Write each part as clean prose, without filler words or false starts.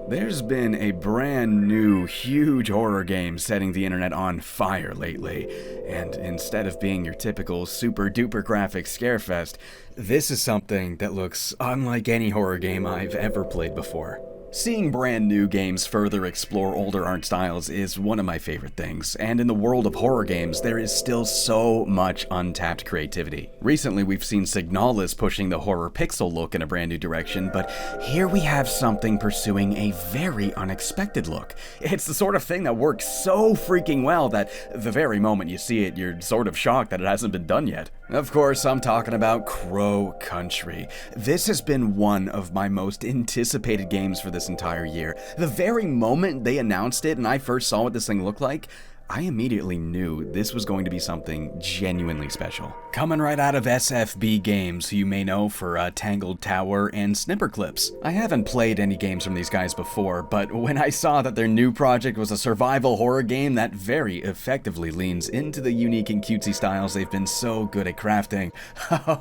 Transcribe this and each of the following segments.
There's been a brand new, huge horror game setting the internet on fire lately, and instead of being your typical super duper graphic scarefest, this is something that looks unlike any horror game I've ever played before. Seeing brand new games further explore older art styles is one of my favorite things, and in the world of horror games, there is still so much untapped creativity. Recently, we've seen Signalis pushing the horror pixel look in a brand new direction, but here we have something pursuing a very unexpected look. It's the sort of thing that works so freaking well that the very moment you see it, you're sort of shocked that it hasn't been done yet. Of course, I'm talking about Crow Country. This has been one of my most anticipated games for this entire year. The very moment they announced it and I first saw what this thing looked like, I immediately knew this was going to be something genuinely special. Coming right out of SFB Games, who you may know for Tangled Tower and Snipper Clips. I haven't played any games from these guys before, but when I saw that their new project was a survival horror game that very effectively leans into the unique and cutesy styles they've been so good at crafting,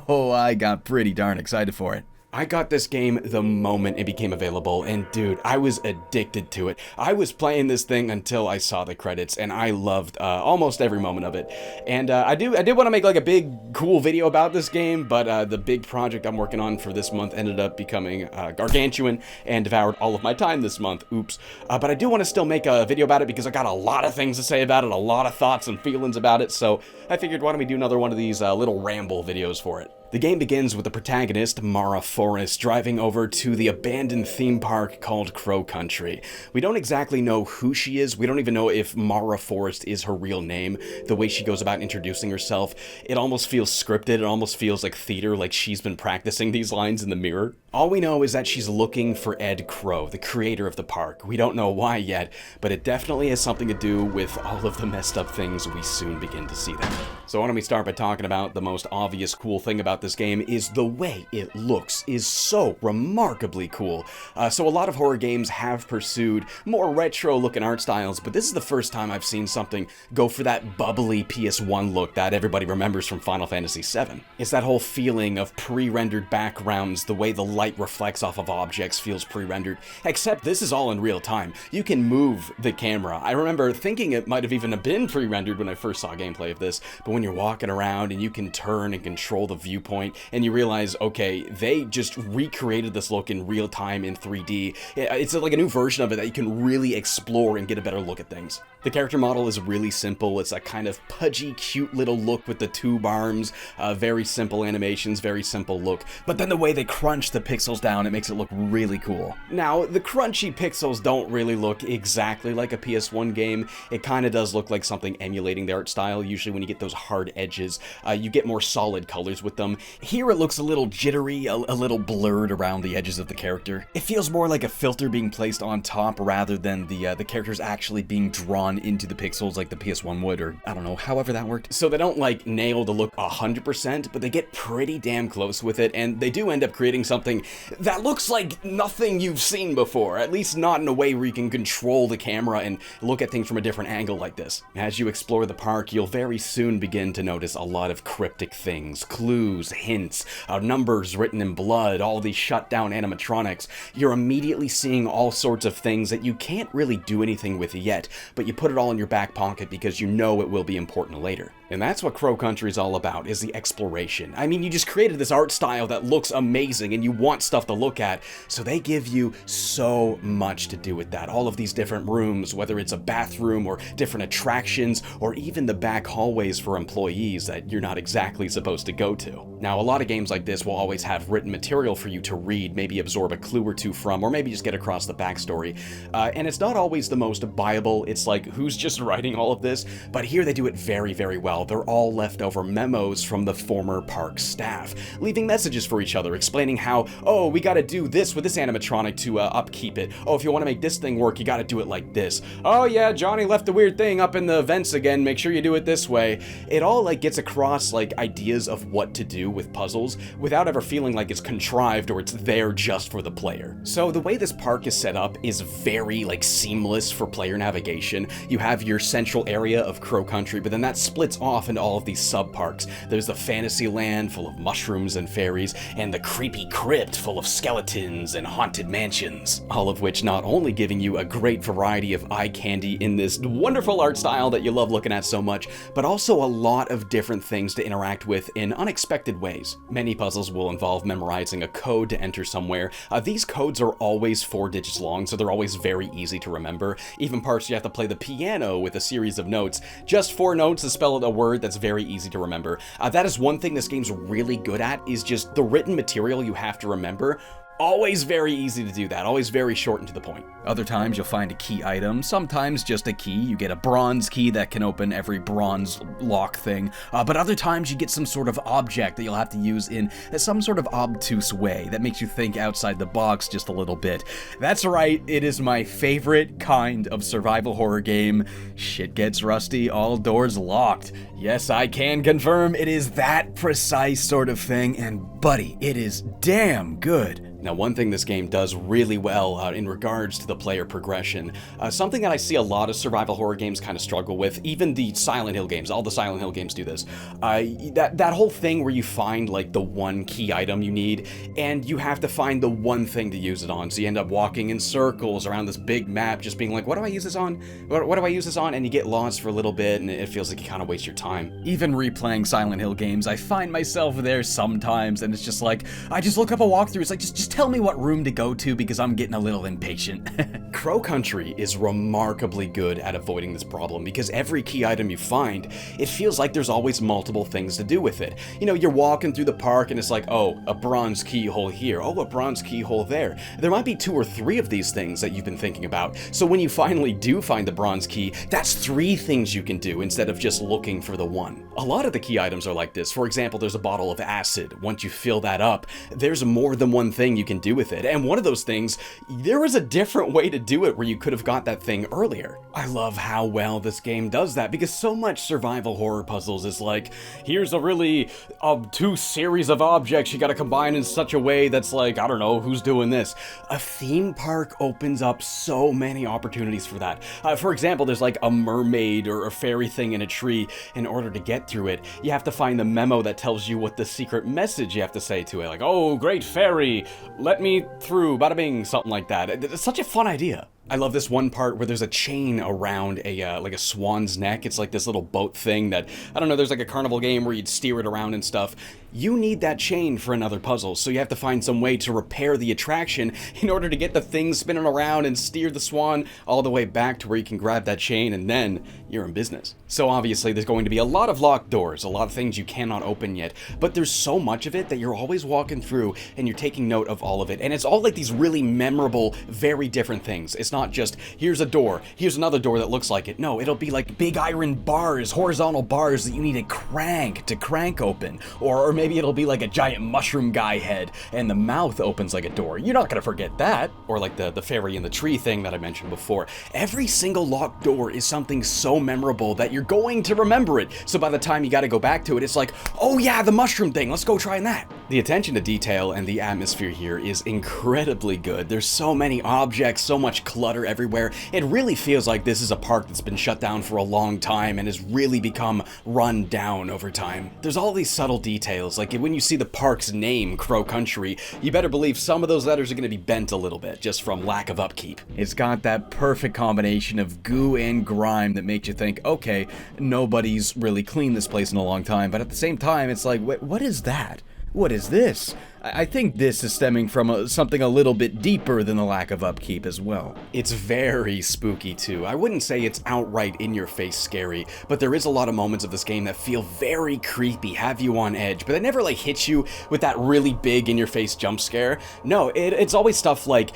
oh, I got pretty darn excited for it. I got this game the moment it became available, and dude, I was addicted to it. I was playing this thing until I saw the credits, and I loved almost every moment of it. And I did want to make like a big, cool video about this game, but the big project I'm working on for this month ended up becoming gargantuan and devoured all of my time this month. Oops. But I do want to still make a video about it because I got a lot of things to say about it, a lot of thoughts and feelings about it, so I figured why don't we do another one of these little ramble videos for it. The game begins with the protagonist, Mara Forrest, driving over to the abandoned theme park called Crow Country. We don't exactly know who she is. We don't even know if Mara Forrest is her real name. The way she goes about introducing herself, it almost feels scripted. It almost feels like theater, like she's been practicing these lines in the mirror. All we know is that she's looking for Ed Crow, the creator of the park. We don't know why yet, but it definitely has something to do with all of the messed up things we soon begin to see there. So why don't we start by talking about the most obvious cool thing about this game is the way it looks is so remarkably cool. So a lot of horror games have pursued more retro looking art styles, but this is the first time I've seen something go for that bubbly PS1 look that everybody remembers from Final Fantasy VII. It's that whole feeling of pre-rendered backgrounds, the way the light reflects off of objects feels pre-rendered, except this is all in real time. You can move the camera. I remember thinking it might have even been pre-rendered when I first saw gameplay of this, but when you're walking around and you can turn and control the viewpoint and you realize, okay, they just recreated this look in real time in 3D. It's like a new version of it that you can really explore and get a better look at things. The character model is really simple. It's a kind of pudgy, cute little look with the tube arms, very simple animations, very simple look. But then the way they crunch the pixels down, it makes it look really cool. Now, the crunchy pixels don't really look exactly like a PS1 game. It kind of does look like something emulating the art style. Usually when you get those hard edges, you get more solid colors with them. Here it looks a little jittery, a little blurred around the edges of the character. It feels more like a filter being placed on top rather than the characters actually being drawn into the pixels like the PS1 would, or I don't know, however that worked. So they don't like nail the look 100%, but they get pretty damn close with it, and they do end up creating something that looks like nothing you've seen before, at least not in a way where you can control the camera and look at things from a different angle like this. As you explore the park, you'll very soon begin to notice a lot of cryptic things, clues, hints, numbers written in blood, all these shut down animatronics. You're immediately seeing all sorts of things that you can't really do anything with yet, but you put it all in your back pocket because you know it will be important later. And that's what Crow Country is all about, is the exploration. I mean, you just created this art style that looks amazing and you want stuff to look at, so they give you so much to do with that. All of these different rooms, whether it's a bathroom or different attractions, or even the back hallways for employees that you're not exactly supposed to go to. Now, a lot of games like this will always have written material for you to read, maybe absorb a clue or two from, or maybe just get across the backstory. And it's not always the most viable. It's like, who's just writing all of this? But here they do it very, very well. They're all leftover memos from the former park staff, leaving messages for each other, explaining how, oh, we gotta do this with this animatronic to upkeep it. Oh, if you want to make this thing work, you gotta do it like this. Oh yeah, Johnny left a weird thing up in the vents again, make sure you do it this way. It all like gets across like ideas of what to do with puzzles without ever feeling like it's contrived or it's there just for the player. So the way this park is set up is very like seamless for player navigation. You have your central area of Crow Country, but then that splits off into all of these sub-parks. There's the fantasy land full of mushrooms and fairies, and the creepy crypt full of skeletons and haunted mansions. All of which not only giving you a great variety of eye candy in this wonderful art style that you love looking at so much, but also a lot of different things to interact with in unexpected ways. Many puzzles will involve memorizing a code to enter somewhere. These codes are always 4 digits long, so they're always very easy to remember. Even parts you have to play the piano with a series of notes. Just 4 notes to spell a word that's very easy to remember. That is one thing this game's really good at, is just the written material you have to remember. Always very easy to do that, always very short and to the point. Other times you'll find a key item, sometimes just a key. You get a bronze key that can open every bronze lock thing, but other times you get some sort of object that you'll have to use in some sort of obtuse way that makes you think outside the box just a little bit. That's right, it is my favorite kind of survival horror game. Shit gets rusty, all doors locked. Yes, I can confirm it is that precise sort of thing, and buddy, it is damn good. Now, one thing this game does really well in regards to the player progression, something that I see a lot of survival horror games kind of struggle with, even the Silent Hill games, all the Silent Hill games do this, that whole thing where you find like the one key item you need, and you have to find the one thing to use it on, so you end up walking in circles around this big map, just being like, what do I use this on? What do I use this on? And you get lost for a little bit, and it feels like you kind of waste your time. Even replaying Silent Hill games, I find myself there sometimes, and it's just like, I just look up a walkthrough, it's like, just tell me what room to go to because I'm getting a little impatient. Crow Country is remarkably good at avoiding this problem because every key item you find, it feels like there's always multiple things to do with it. You know, you're walking through the park and it's like, oh, a bronze keyhole here, oh, a bronze keyhole there. There might be 2 or 3 of these things that you've been thinking about. So when you finally do find the bronze key, that's 3 things you can do instead of just looking for the one. A lot of the key items are like this. For example, there's a bottle of acid. Once you fill that up, there's more than one thing you can do with it. And one of those things, there was a different way to do it where you could have got that thing earlier. I love how well this game does that because so much survival horror puzzles is like, here's a really obtuse series of objects you gotta combine in such a way that's like, I don't know, who's doing this? A theme park opens up so many opportunities for that. For example, there's like a mermaid or a fairy thing in a tree. In order to get through it, you have to find the memo that tells you what the secret message you have to say to it. Like, oh, great fairy, let me through, bada bing, something like that. It's such a fun idea. I love this one part where there's a chain around a like a swan's neck. It's like this little boat thing that, I don't know, there's like a carnival game where you'd steer it around and stuff. You need that chain for another puzzle, so you have to find some way to repair the attraction in order to get the thing spinning around and steer the swan all the way back to where you can grab that chain, and then you're in business. So obviously there's going to be a lot of locked doors, a lot of things you cannot open yet, but there's so much of it that you're always walking through and you're taking note of all of it, and it's all like these really memorable, very different things. It's not just, here's a door, here's another door that looks like it. No, it'll be like big iron bars, horizontal bars that you need to crank open. Or maybe it'll be like a giant mushroom guy head and the mouth opens like a door. You're not gonna forget that. Or like the fairy in the tree thing that I mentioned before. Every single locked door is something so memorable that you're going to remember it. So by the time you gotta go back to it, it's like, oh yeah, the mushroom thing, let's go trying that. The attention to detail and the atmosphere here is incredibly good. There's so many objects, so much clutter everywhere. It really feels like this is a park that's been shut down for a long time and has really become run down over time. There's all these subtle details, like when you see the park's name, Crow Country, you better believe some of those letters are going to be bent a little bit, just from lack of upkeep. It's got that perfect combination of goo and grime that makes you think, okay, nobody's really cleaned this place in a long time, but at the same time, it's like, what is that? What is this? I think this is stemming from something a little bit deeper than the lack of upkeep as well. It's very spooky too. I wouldn't say it's outright in-your-face scary, but there is a lot of moments of this game that feel very creepy, have you on edge, but they never like hit you with that really big in-your-face jump scare. No, it's always stuff like,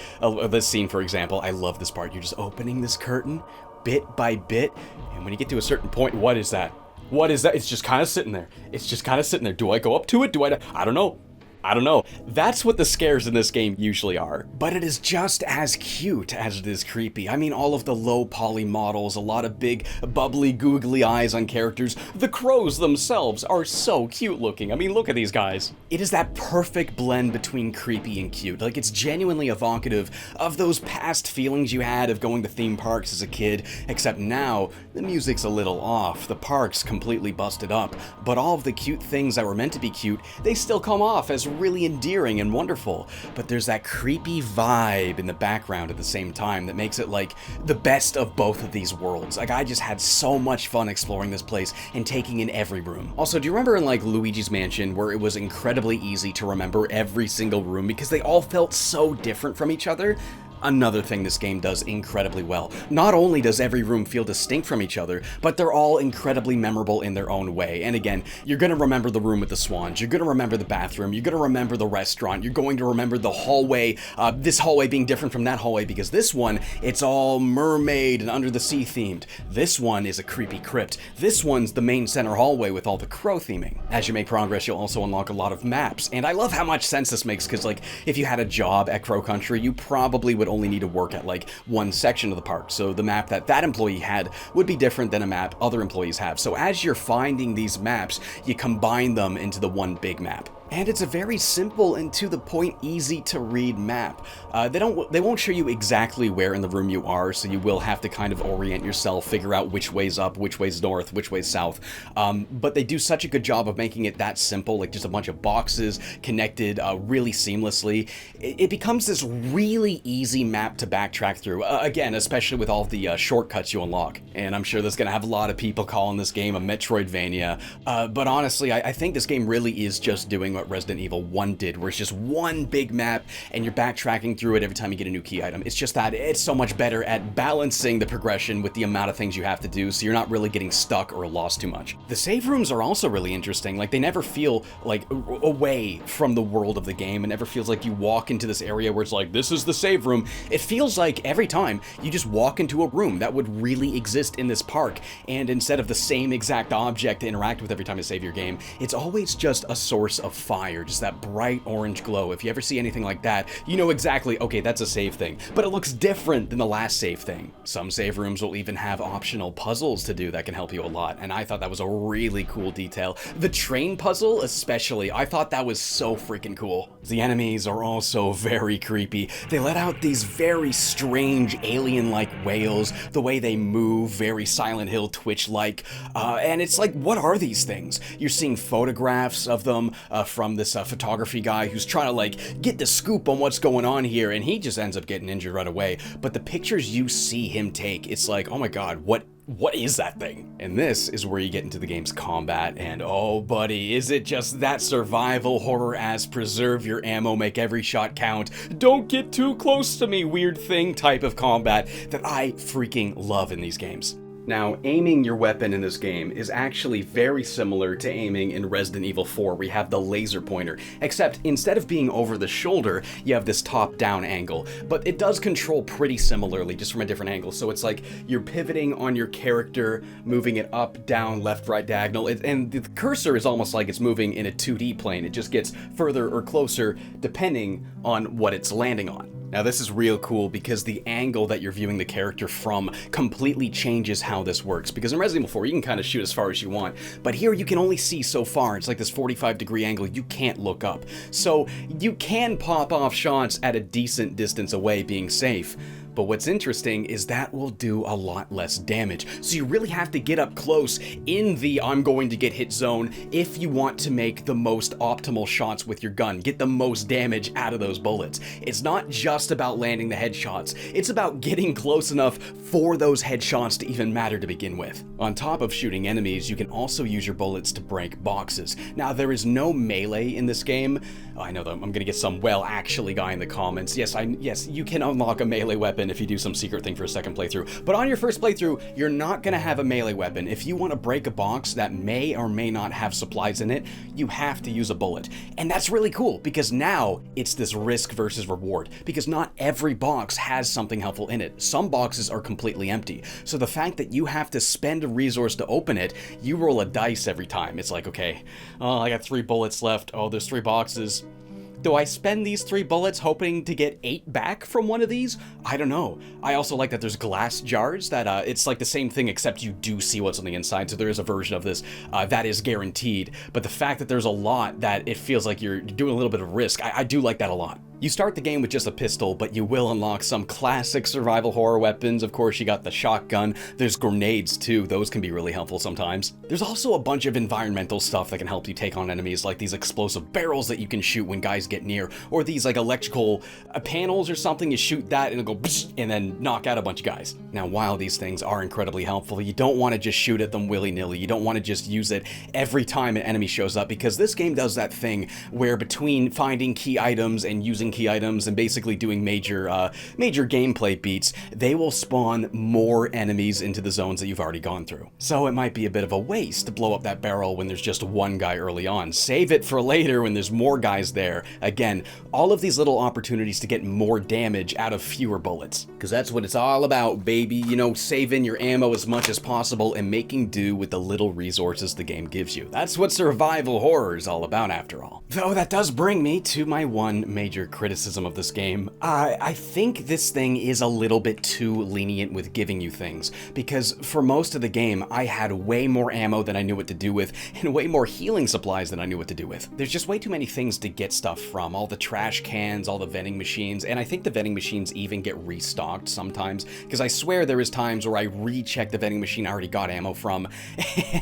this scene for example, I love this part. You're just opening this curtain bit by bit, and when you get to a certain point, what is that? What is that? It's just kind of sitting there. It's just kind of sitting there. Do I go up to it? I don't know. I don't know. That's what the scares in this game usually are. But it is just as cute as it is creepy. I mean, all of the low poly models, a lot of big, bubbly, googly eyes on characters. The crows themselves are so cute looking. I mean, look at these guys. It is that perfect blend between creepy and cute. Like, it's genuinely evocative of those past feelings you had of going to theme parks as a kid, except now, the music's a little off, the park's completely busted up, but all of the cute things that were meant to be cute, they still come off as really endearing and wonderful, but there's that creepy vibe in the background at the same time that makes it like the best of both of these worlds. Like, I just had so much fun exploring this place and taking in every room. Also, do you remember in like Luigi's Mansion where it was incredibly easy to remember every single room because they all felt so different from each other? Another thing this game does incredibly well. Not only does every room feel distinct from each other, but they're all incredibly memorable in their own way. And again, you're gonna remember the room with the swans, you're gonna remember the bathroom, you're gonna remember the restaurant, you're going to remember the hallway, this hallway being different from that hallway because this one, it's all mermaid and under the sea themed. This one is a creepy crypt. This one's the main center hallway with all the crow theming. As you make progress, you'll also unlock a lot of maps. And I love how much sense this makes because like, if you had a job at Crow Country, you probably would only need to work at like one section of the park, so the map that employee had would be different than a map other employees have. So as you're finding these maps, you combine them into the one big map. And it's a very simple and to the point, easy to read map. They won't show you exactly where in the room you are, so you will have to kind of orient yourself, figure out which way's up, which way's north, which way's south. But they do such a good job of making it that simple, like just a bunch of boxes connected really seamlessly. It becomes this really easy map to backtrack through, again, especially with all the shortcuts you unlock. And I'm sure there's gonna have a lot of people calling this game a Metroidvania, but honestly, I think this game really is just doing what Resident Evil 1 did, where it's just one big map and you're backtracking through it every time you get a new key item. It's just that it's so much better at balancing the progression with the amount of things you have to do, so you're not really getting stuck or lost too much. The save rooms are also really interesting. Like, they never feel like away from the world of the game. It never feels like you walk into this area where it's like, this is the save room. It feels like every time you just walk into a room that would really exist in this park, and instead of the same exact object to interact with every time you save your game, it's always just a source of fire, just that bright orange glow. If you ever see anything like that, you know exactly, okay, that's a save thing, but it looks different than the last save thing. Some save rooms will even have optional puzzles to do that can help you a lot, and I thought that was a really cool detail. The train puzzle especially, I thought that was so freaking cool. The enemies are also very creepy. They let out these very strange alien-like wails, the way they move, very Silent Hill Twitch-like, and it's like, what are these things? You're seeing photographs of them from this photography guy who's trying to like get the scoop on what's going on here, and he just ends up getting injured right away. But the pictures you see him take, it's like, oh my god, what is that thing? And this is where you get into the game's combat, and oh buddy, is it just that survival horror as preserve your ammo, make every shot count, don't get too close to me weird thing type of combat that I freaking love in these games. Now, aiming your weapon in this game is actually very similar to aiming in Resident Evil 4, where you have the laser pointer, except instead of being over the shoulder, you have this top-down angle. But it does control pretty similarly, just from a different angle. So it's like you're pivoting on your character, moving it up, down, left, right, diagonal, and the cursor is almost like it's moving in a 2D plane. It just gets further or closer depending on what it's landing on. Now this is real cool because the angle that you're viewing the character from completely changes how this works, because in Resident Evil 4 you can kind of shoot as far as you want, but here you can only see so far. It's like this 45-degree angle, you can't look up. So you can pop off shots at a decent distance away, being safe. But what's interesting is that will do a lot less damage. So you really have to get up close in the I'm going to get hit zone if you want to make the most optimal shots with your gun, get the most damage out of those bullets. It's not just about landing the headshots, it's about getting close enough for those headshots to even matter to begin with. On top of shooting enemies, you can also use your bullets to break boxes. Now there is no melee in this game. I know that I'm gonna get some well actually guy in the comments. Yes, you can unlock a melee weapon if you do some secret thing for a second playthrough. But on your first playthrough, you're not gonna have a melee weapon. If you want to break a box that may or may not have supplies in it, you have to use a bullet. And that's really cool because now it's this risk versus reward, because not every box has something helpful in it. Some boxes are completely empty. So the fact that you have to spend a resource to open it, you roll a dice every time. It's like, okay, oh, I got 3 bullets left. Oh, there's 3 boxes. Do I spend these 3 bullets hoping to get 8 back from one of these? I don't know. I also like that there's glass jars that it's like the same thing except you do see what's on the inside, so there is a version of this that is guaranteed. But the fact that there's a lot that it feels like you're doing a little bit of risk, I do like that a lot. You start the game with just a pistol, but you will unlock some classic survival horror weapons. Of course, you got the shotgun. There's grenades too. Those can be really helpful sometimes. There's also a bunch of environmental stuff that can help you take on enemies, like these explosive barrels that you can shoot when guys get near, or these like electrical panels or something. You shoot that and it'll go and then knock out a bunch of guys. Now, while these things are incredibly helpful, you don't want to just shoot at them willy-nilly. You don't want to just use it every time an enemy shows up, because this game does that thing where between finding key items and using key items and basically doing major gameplay beats, they will spawn more enemies into the zones that you've already gone through. So it might be a bit of a waste to blow up that barrel when there's just one guy early on. Save it for later when there's more guys there. Again, all of these little opportunities to get more damage out of fewer bullets. Because that's what it's all about, baby. You know, saving your ammo as much as possible and making do with the little resources the game gives you. That's what survival horror is all about, after all. Though that does bring me to my one major criticism of this game. I think this thing is a little bit too lenient with giving you things, because for most of the game, I had way more ammo than I knew what to do with, and way more healing supplies than I knew what to do with. There's just way too many things to get stuff from, all the trash cans, all the vending machines, and I think the vending machines even get restocked sometimes, because I swear there is times where I recheck the vending machine I already got ammo from,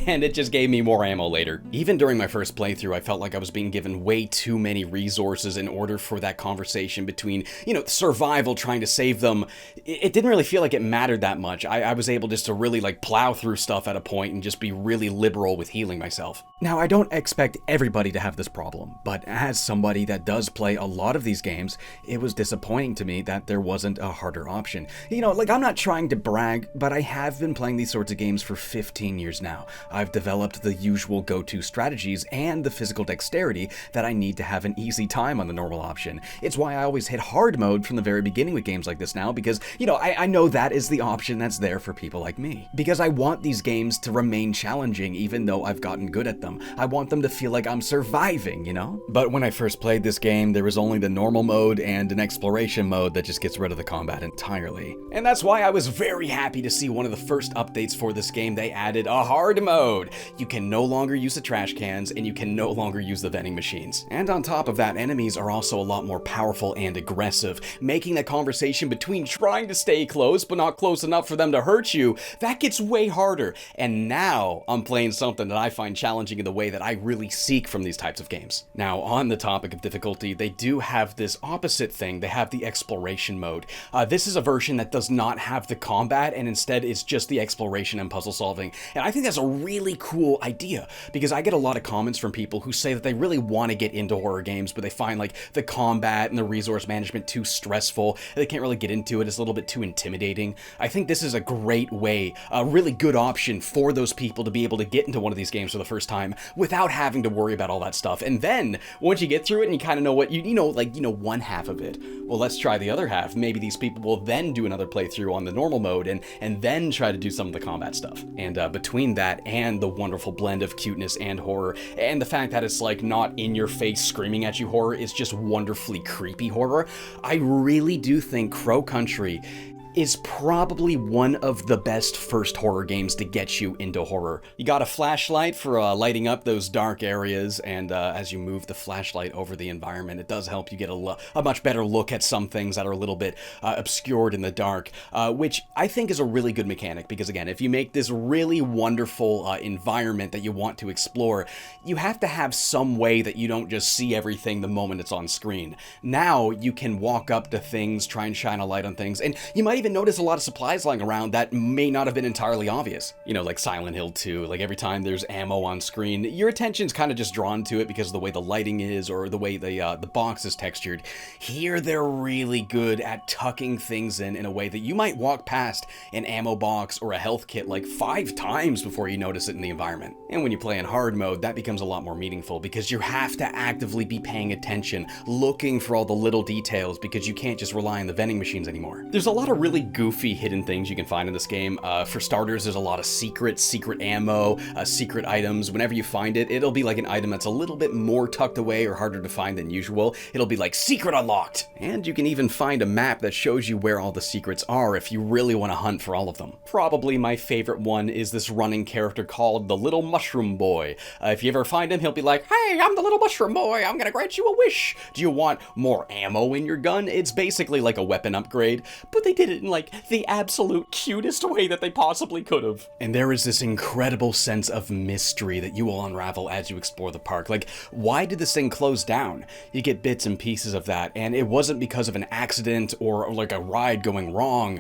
and it just gave me more ammo later. Even during my first playthrough, I felt like I was being given way too many resources in order for that conversation between, you know, survival, trying to save them. It didn't really feel like it mattered that much. I was able just to really like plow through stuff at a point and just be really liberal with healing myself. Now, I don't expect everybody to have this problem, but as somebody that does play a lot of these games, it was disappointing to me that there wasn't a harder option. You know, like, I'm not trying to brag, but I have been playing these sorts of games for 15 years now. I've developed the usual go-to strategies and the physical dexterity that I need to have an easy time on the normal option. It's why I always hit hard mode from the very beginning with games like this now, because, you know, I know that is the option that's there for people like me. Because I want these games to remain challenging even though I've gotten good at them. I want them to feel like I'm surviving, you know? But when I first played this game, there was only the normal mode and an exploration mode that just gets rid of the combat entirely. And that's why I was very happy to see one of the first updates for this game. They added a hard mode. You can no longer use the trash cans, and you can no longer use the vending machines. And on top of that, enemies are also a lot more powerful and aggressive, making the conversation between trying to stay close but not close enough for them to hurt you, that gets way harder. And now I'm playing something that I find challenging in the way that I really seek from these types of games. Now, on the topic of difficulty, they do have this opposite thing. They have the exploration mode. This is a version that does not have the combat, and instead it's just the exploration and puzzle solving. And I think that's a really cool idea, because I get a lot of comments from people who say that they really want to get into horror games, but they find like the combat and the resource management too stressful. They can't really get into it. It's a little bit too intimidating. I think this is a great way, a really good option for those people to be able to get into one of these games for the first time without having to worry about all that stuff. And then once you get through it and you kind of know what you know one half of it, well, let's try the other half. Maybe these people will then do another playthrough on the normal mode and then try to do some of the combat stuff. And between that and the wonderful blend of cuteness and horror, and the fact that it's like not in your face screaming at you horror, it's just wonderfully creepy horror, I really do think Crow Country is probably one of the best first horror games to get you into horror. You got a flashlight for lighting up those dark areas, and as you move the flashlight over the environment, it does help you get a much better look at some things that are a little bit obscured in the dark, which I think is a really good mechanic, because again, if you make this really wonderful environment that you want to explore, you have to have some way that you don't just see everything the moment it's on screen. Now you can walk up to things, try and shine a light on things, and you might even notice a lot of supplies lying around that may not have been entirely obvious. You know, like Silent Hill 2, like every time there's ammo on screen, your attention's kind of just drawn to it because of the way the lighting is or the way the box is textured. Here they're really good at tucking things in a way that you might walk past an ammo box or a health kit like 5 times before you notice it in the environment. And when you play in hard mode, that becomes a lot more meaningful because you have to actively be paying attention, looking for all the little details, because you can't just rely on the vending machines anymore. There's a lot of really really goofy hidden things you can find in this game. For starters, there's a lot of secret ammo, secret items. Whenever you find it, it'll be like an item that's a little bit more tucked away or harder to find than usual. It'll be like secret unlocked. And you can even find a map that shows you where all the secrets are if you really want to hunt for all of them. Probably my favorite one is this running character called the Little Mushroom Boy. If you ever find him, he'll be like, "Hey, I'm the Little Mushroom Boy. I'm gonna grant you a wish. Do you want more ammo in your gun?" It's basically like a weapon upgrade, but they did it in like the absolute cutest way that they possibly could have. And there is this incredible sense of mystery that you will unravel as you explore the park. Like, why did this thing close down? You get bits and pieces of that, and it wasn't because of an accident or like a ride going wrong.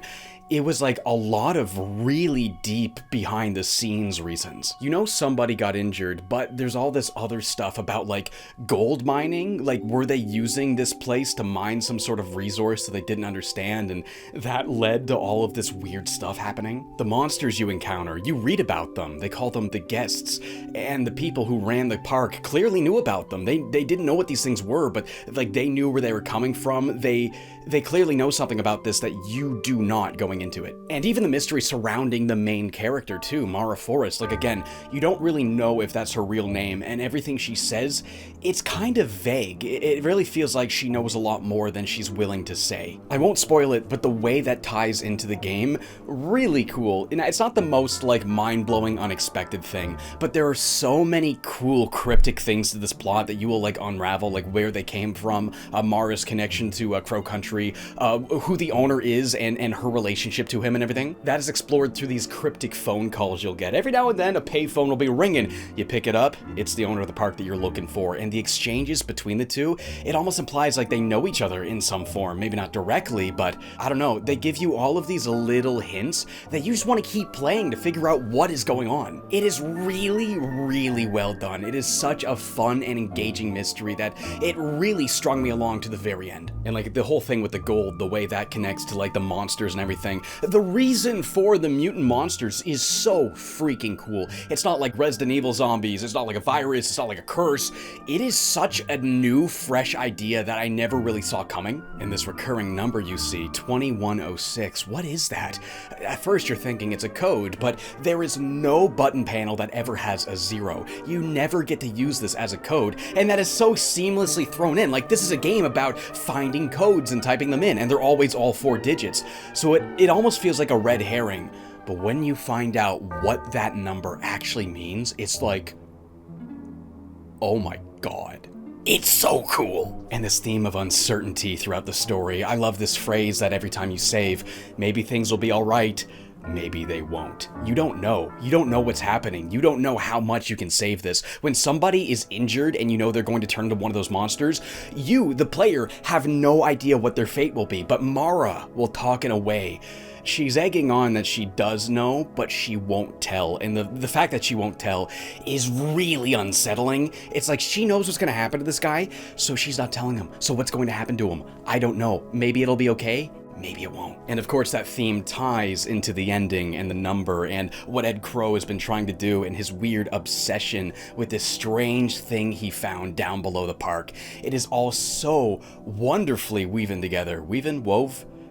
It was like a lot of really deep behind the scenes reasons. You know, somebody got injured, but there's all this other stuff about like gold mining. Like, were they using this place to mine some sort of resource that they didn't understand? And that led to all of this weird stuff happening. The monsters you encounter, you read about them. They call them the guests. And the people who ran the park clearly knew about them. They didn't know what these things were, but like they knew where they were coming from. They clearly know something about this that you do not going into it. And even the mystery surrounding the main character too, Mara Forrest. Like, again, you don't really know if that's her real name, and everything she says, it's kind of vague. It really feels like she knows a lot more than she's willing to say. I won't spoil it, but the way that ties into the game, really cool. And it's not the most like mind-blowing, unexpected thing, but there are so many cool cryptic things to this plot that you will like unravel, like where they came from, Mara's connection to Crow Country, who the owner is and her relationship to him and everything. That is explored through these cryptic phone calls you'll get. Every now and then a payphone will be ringing. You pick it up, it's the owner of the park that you're looking for, and the exchanges between the two, it almost implies like they know each other in some form. Maybe not directly, but I don't know, they give you all of these little hints that you just want to keep playing to figure out what is going on. It is really, really well done. It is such a fun and engaging mystery that it really strung me along to the very end. And like the whole thing with the gold, the way that connects to like the monsters and everything. The reason for the mutant monsters is so freaking cool. It's not like Resident Evil zombies, it's not like a virus, it's not like a curse. It is such a new, fresh idea that I never really saw coming. And this recurring number you see, 2106, what is that? At first you're thinking it's a code, but there is no button panel that ever has a 0. You never get to use this as a code, and that is so seamlessly thrown in. Like, this is a game about finding codes and typing them in, and they're always all 4 digits. So it almost feels like a red herring, but when you find out what that number actually means, it's like, oh my god. It's so cool! And this theme of uncertainty throughout the story. I love this phrase that every time you save, maybe things will be alright, maybe they won't. You don't know. You don't know what's happening. You don't know how much you can save this. When somebody is injured and you know they're going to turn into one of those monsters, you, the player, have no idea what their fate will be, but Mara will talk in a way. She's egging on that she does know, but she won't tell. And the fact that she won't tell is really unsettling. It's like she knows what's going to happen to this guy, so she's not telling him. So what's going to happen to him? I don't know. Maybe it'll be okay. Maybe it won't. And of course that theme ties into the ending and the number and what Ed Crow has been trying to do and his weird obsession with this strange thing he found down below the park. It is all so wonderfully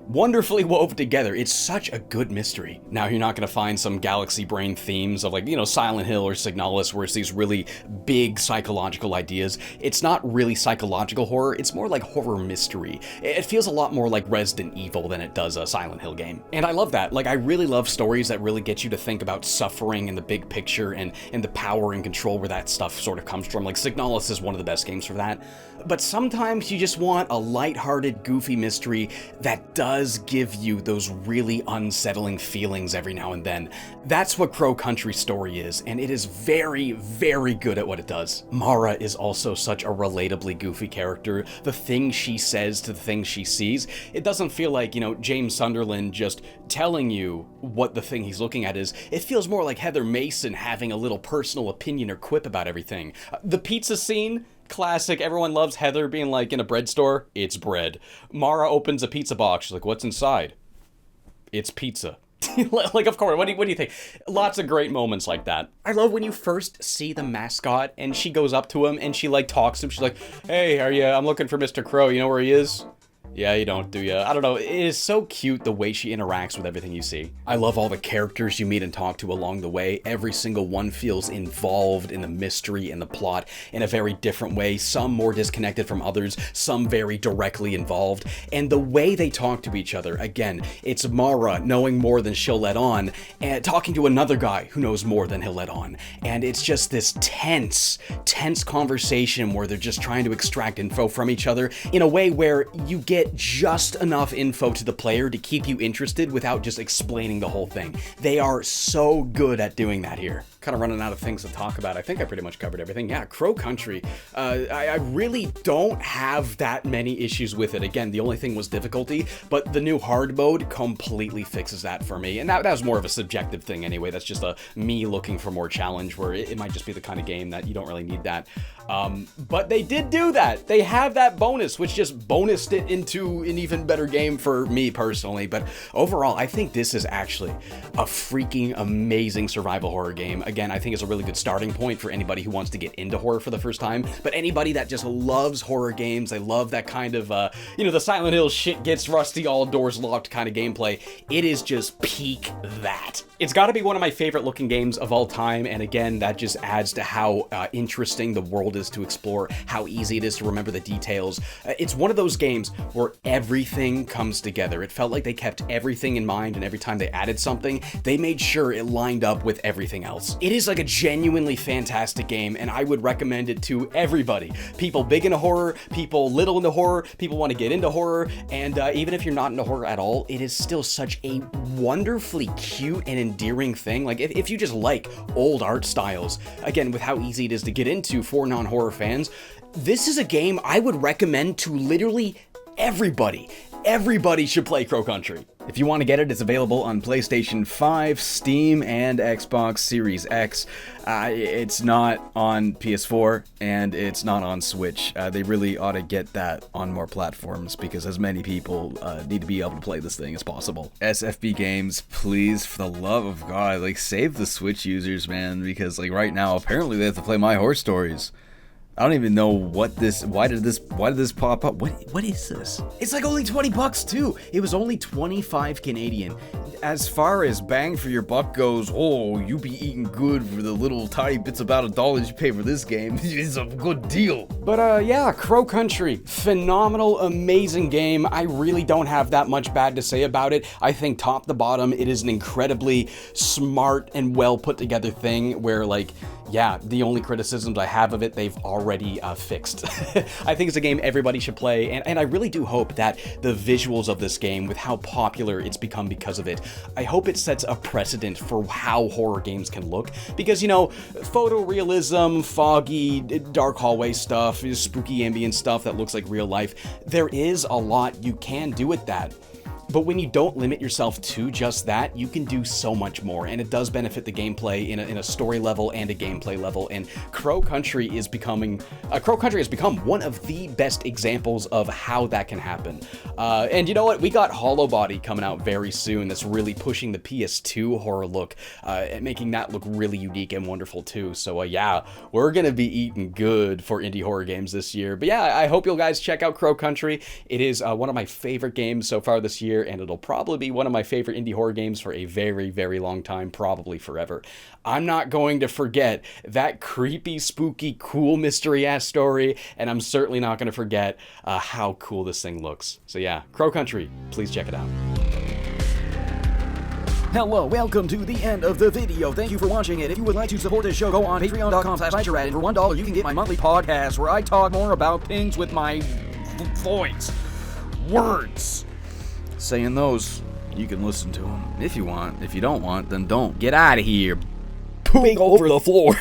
wonderfully wove together. It's such a good mystery. Now, you're not going to find some Galaxy Brain themes of like, you know, Silent Hill or Signalis where it's these really big psychological ideas. It's not really psychological horror. It's more like horror mystery. It feels a lot more like Resident Evil than it does a Silent Hill game. And I love that. Like, I really love stories that really get you to think about suffering and the big picture and the power and control where that stuff sort of comes from. Like, Signalis is one of the best games for that. But sometimes you just want a lighthearted, goofy mystery that does give you those really unsettling feelings every now and then. That's what Crow Country Story is, and it is very, very good at what it does. Mara is also such a relatably goofy character. The things she says to the things she sees, it doesn't feel like, you know, James Sunderland just telling you what the thing he's looking at is. It feels more like Heather Mason having a little personal opinion or quip about everything. The pizza scene, classic. Everyone loves Heather being like in a bread store. It's bread. Mara opens a pizza box. She's like, what's inside? It's pizza. Like, of course, what do you think? Lots of great moments like that. I love when you first see the mascot and she goes up to him and she like talks to him. She's like, hey, I'm looking for Mr. Crow. You know where he is? Yeah, you don't, do ya? I don't know. It is so cute the way she interacts with everything you see. I love all the characters you meet and talk to along the way. Every single one feels involved in the mystery and the plot in a very different way. Some more disconnected from others, some very directly involved. And the way they talk to each other, again, it's Mara knowing more than she'll let on, and talking to another guy who knows more than he'll let on. And it's just this tense conversation where they're just trying to extract info from each other in a way where you get just enough info to the player to keep you interested without just explaining the whole thing. They are so good at doing that here. Kind of running out of things to talk about. I think I pretty much covered everything. Yeah, Crow Country. I really don't have that many issues with it. Again, the only thing was difficulty, but the new hard mode completely fixes that for me. And that was more of a subjective thing anyway. That's just me looking for more challenge, where it might just be the kind of game that you don't really need that. But they did do that. They have that bonus, which just bonused it into an even better game for me personally. But overall, I think this is actually a freaking amazing survival horror game. Again, I think it's a really good starting point for anybody who wants to get into horror for the first time, but anybody that just loves horror games, they love that kind of, the Silent Hill shit gets rusty, all doors locked kind of gameplay. It is just peak that. It's got to be one of my favorite looking games of all time, and again, that just adds to how interesting the world is to explore, how easy it is to remember the details. It's one of those games where everything comes together. It felt like they kept everything in mind, and every time they added something, they made sure it lined up with everything else. It is like a genuinely fantastic game, and I would recommend it to everybody. People big into horror, people little into horror, people want to get into horror, and even if you're not into horror at all, it is still such a wonderfully cute and endearing thing. Like, if you just like old art styles, again, with how easy it is to get into for non-horror fans, this is a game I would recommend to literally everybody. Everybody should play Crow Country. If you want to get it, it's available on PlayStation 5, Steam, and Xbox Series X. It's not on PS4, and it's not on Switch. They really ought to get that on more platforms, because as many people need to be able to play this thing as possible. SFB Games, please, for the love of God, save the Switch users, man, because right now, apparently they have to play My Horror Stories. I don't even know what this, why did this pop up? What is this? It's only $20 too. It was only 25 Canadian. As far as bang for your buck goes, you be eating good for the little tiny bits about $1 you pay for this game. It's a good deal. But yeah, Crow Country, phenomenal, amazing game. I really don't have that much bad to say about it. I think top to bottom, it is an incredibly smart and well put together thing where yeah, the only criticisms I have of it, they've already fixed. I think it's a game everybody should play, and I really do hope that the visuals of this game, with how popular it's become because of it, I hope it sets a precedent for how horror games can look, because, photorealism, foggy, dark hallway stuff, spooky ambient stuff that looks like real life, there is a lot you can do with that. But when you don't limit yourself to just that, you can do so much more, and it does benefit the gameplay in a story level and a gameplay level. And Crow Country has become one of the best examples of how that can happen. And you know what? We got Hollow Body coming out very soon. That's really pushing the PS2 horror look, and making that look really unique and wonderful too. So yeah, we're gonna be eating good for indie horror games this year. But yeah, I hope you guys check out Crow Country. It is one of my favorite games so far this year, and it'll probably be one of my favorite indie horror games for a very, very long time, probably forever. I'm not going to forget that creepy, spooky, cool, mystery-ass story, and I'm certainly not going to forget how cool this thing looks. So yeah, Crow Country, please check it out. Hello, welcome to the end of the video. Thank you for watching it. If you would like to support this show, go on patreon.com/NitroRad, and for $1 you can get my monthly podcast where I talk more about things with my voice. Words. Saying those, you can listen to them if you want. If you don't want, then don't. Get out of here. Pooping over the floor.